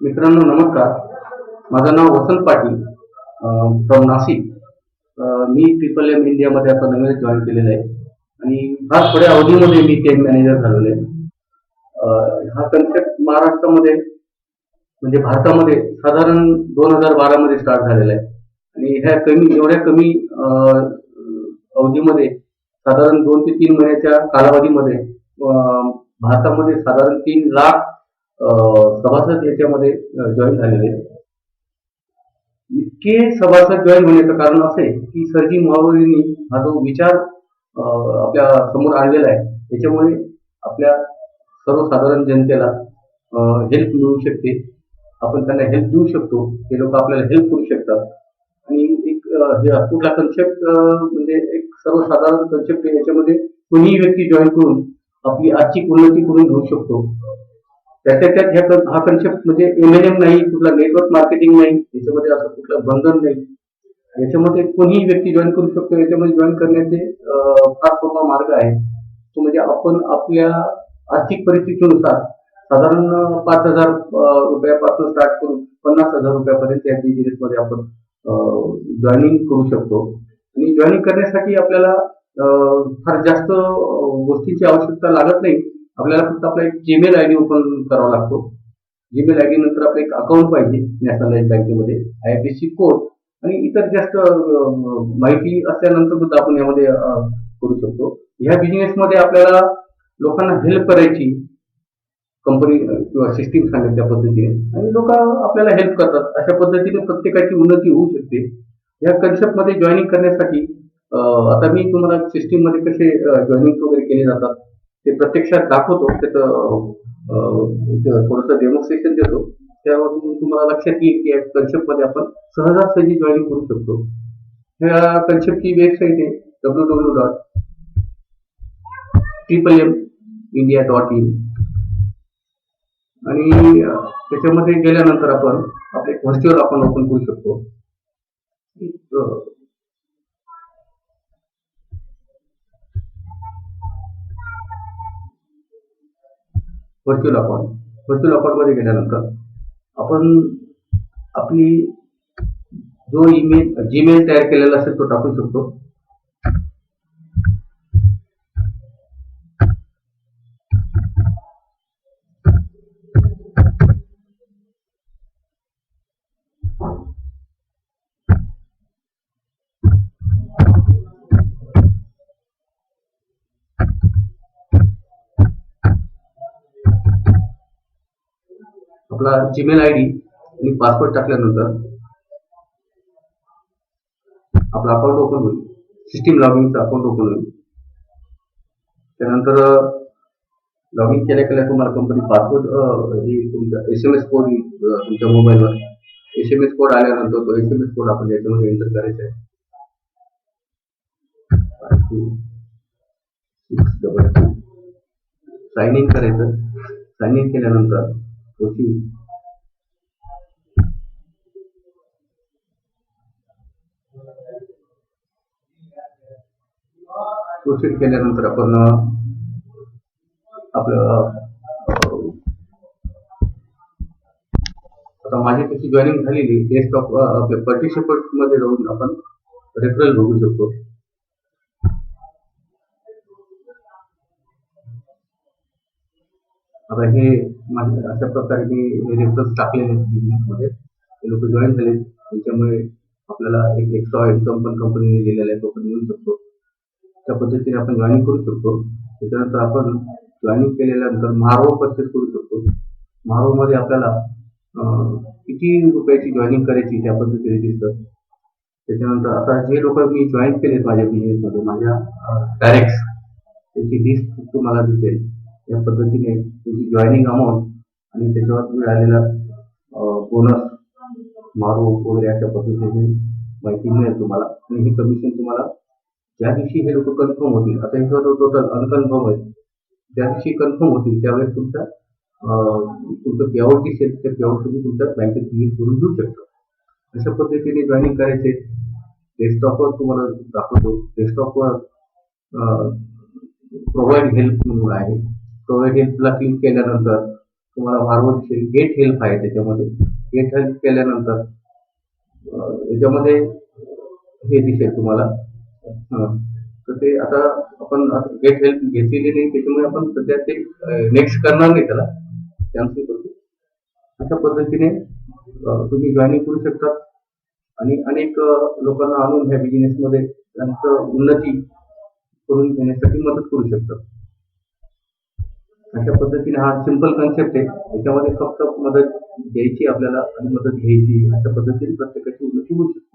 मित्रांनो नमस्कार. माझं नाव वसंत पाटील फ्रॉम नाशिक. मी ट्रिपल एम इंडियामध्ये आता नवीन जॉईन केलेलं आहे आणि फार थोड्या अवधीमध्ये मी टेन मॅनेजर झालेलो आहे. हा कन्सेप्ट महाराष्ट्रामध्ये म्हणजे भारतामध्ये साधारण 2012 मध्ये स्टार्ट झालेला आहे आणि ह्या एवढ्या कमी अवधीमध्ये साधारण 2 ते 3 महिन्याच्या कालावधीमध्ये भारतामध्ये साधारण 3 लाख सभासद याच्यामध्ये जॉईन झालेले आहेत. इतके सभासद जॉईन होण्याचं कारण असं आहे की सरजी महावरींनी हा जो विचार आपल्या समोर आणलेला आहे त्याच्यामुळे आपल्या सर्वसाधारण जनतेला हेल्प मिळू शकते. आपण त्यांना हेल्प देऊ शकतो, ते लोक आपल्याला हेल्प करू शकतात आणि एक कुठला कन्सेप्ट म्हणजे एक सर्वसाधारण कन्सेप्ट आहे. याच्यामध्ये कोणीही व्यक्ती जॉईन करून आपली आर्थिक उन्नती करून घेऊ शकतो. त्यात हा कन्सेप्ट म्हणजे एमएलएम नाही, कुठला नेटवर्क मार्केटिंग नाही, याच्यामध्ये असं कुठलं बंधन नाही. याच्यामध्ये कोणीही व्यक्ती जॉईन करू शकतो. याच्यामध्ये जॉईन करण्याचे फार सोपा मार्ग आहे तो म्हणजे आपण आपल्या आर्थिक परिस्थितीनुसार साधारण 5,000 रुपयापासून स्टार्ट करून 50,000 रुपयापर्यंत या बिझनेस मध्ये आपण जॉईनिंग करू शकतो. आणि जॉईनिंग करण्यासाठी आपल्याला फार जास्त गोष्टींची आवश्यकता लागत नाही. आपल्याला फक्त आपला एक जीमेल आयडी ओपन करावा लागतो. जीमेल आयडी नंतर आपलं एक अकाउंट पाहिजे नॅशनलाइज बँकेमध्ये, IFSC कोड आणि इतर जास्त माहिती असल्यानंतर सुद्धा आपण यामध्ये करू शकतो. ह्या बिझनेसमध्ये आपल्याला लोकांना हेल्प करायची कंपनी किंवा सिस्टीम सांगेल त्या पद्धतीने आणि लोक आपल्याला हेल्प करतात. अशा पद्धतीने प्रत्येकाची उन्नती होऊ शकते. या कन्सेप्टमध्ये जॉईनिंग करण्यासाठी आता मी तुम्हाला सिस्टीम मध्ये कसे जॉईनिंग वगैरे केले जातात ते प्रत्यक्षात दाखवतो. त्याचं थोडंसं डेमॉन्स्ट्रेशन देतो. त्यावरून तुम्हाला लक्षात येईल की या कन्सेप्ट मध्ये आपण सहजासहजी जॉईनिंग करू शकतो. ह्या कन्सेप्टची वेबसाईट आहे www.triplmindia.in आणि त्याच्यामध्ये गेल्यानंतर आपण आपले व्हर्च्युअल अकाउंट ओपन करू शकतो. व्हर्च्युअल अकाउंट मध्ये गेल्यानंतर आपण आपली जो जीमेल तयार केलेला असेल तो टाकू शकतो. आपला जीमेल आयडी आणि पासवर्ड टाकल्यानंतर आपलं अकाउंट ओपन होईल. सिस्टीम लॉगिनचं अकाउंट ओपन होईल. त्यानंतर लॉगिन केल्या तुम्हाला कंपनी पासवर्ड तुमचा SMS कोड येईल तुमच्या मोबाईलवर. SMS कोड आल्यानंतर तो SMS कोड आपण याच्यामध्ये एंटर करायचा आहे. 5622 साइन इन करायचं. साइन इन केल्यानंतर प्रोसीड केल्यानंतर आपण आपलं आता माझी तशी जॉईनिंग झालेली डेस्कटॉप आपल्या पार्टिसिपंट मध्ये जाऊन आपण रेफरल बघू शकतो. आता हे माझे अशा प्रकारे मी रेफरन्स टाकलेले बिझनेस मध्ये ते लोक जॉईन झाले. त्याच्यामुळे आपल्याला एक एक्स्ट्रा इन्कम पण कंपनीने दिलेला आहे तो पण मिळू शकतो. त्या पद्धतीने आपण जॉईनिंग करू शकतो. त्याच्यानंतर आपण जॉईनिंग केल्यानंतर मारो परचेस करू शकतो. मारो मध्ये आपल्याला किती रुपयाची जॉईनिंग करायची त्या पद्धतीने दिसतं. त्याच्यानंतर आता जे लोक मी जॉईन केलेत माझ्या बिझनेस मध्ये माझ्या डायरेक्ट त्याची लिस्ट तुम्हाला दिसेल. या पद्धतीने त्याची जॉईनिंग अमाऊंट आणि त्याच्यावर मिळालेला बोनस मारो वगैरे अशा पद्धतीने माहिती मिळेल तुम्हाला. आणि हे कमिशन तुम्हाला ज्या दिवशी हे लोक कन्फर्म होतील, आता हे टोटल अनकन्फर्म आहे, ज्या दिवशी कन्फर्म होतील त्यावेळेस तुमचं पेआउट दिसेल. त्या पेआउट तुम्ही तुमच्या बँकेत रिलीज करून घेऊ शकता. अशा पद्धतीने जॉईनिंग करायचे. डेस्कटॉपवर तुम्हाला दाखवतो. डेस्कटॉपवर प्रोव्हाइड हेल्प म्हणून आहे. प्रोव्हाइड हेल्पला क्लिक केल्यानंतर तुम्हाला मार्वल गेट हेल्प आहे त्याच्यामध्ये. गेट हेल्प केल्यानंतर याच्यामध्ये हे दिसेल तुम्हाला. तर ते आता आपण गेट हेल्प घेतलेली नाही, त्याच्यामुळे आपण सध्या ते नेक्स्ट करणार नाही, त्याला कॅन्सल करतो. अशा पद्धतीने तुम्ही जॉईनिंग करू शकता आणि अनेक लोकांना आणून ह्या बिझनेसमध्ये त्यांचं उन्नती करून घेण्यासाठी मदत करू शकतात. अशा पद्धतीने हा सिंपल कन्सेप्ट आहे. याच्यामध्ये फक्त मदत द्यायची आपल्याला आणि मदत घ्यायची. अशा पद्धतीने प्रत्येकाची उन्नती होऊ शकते.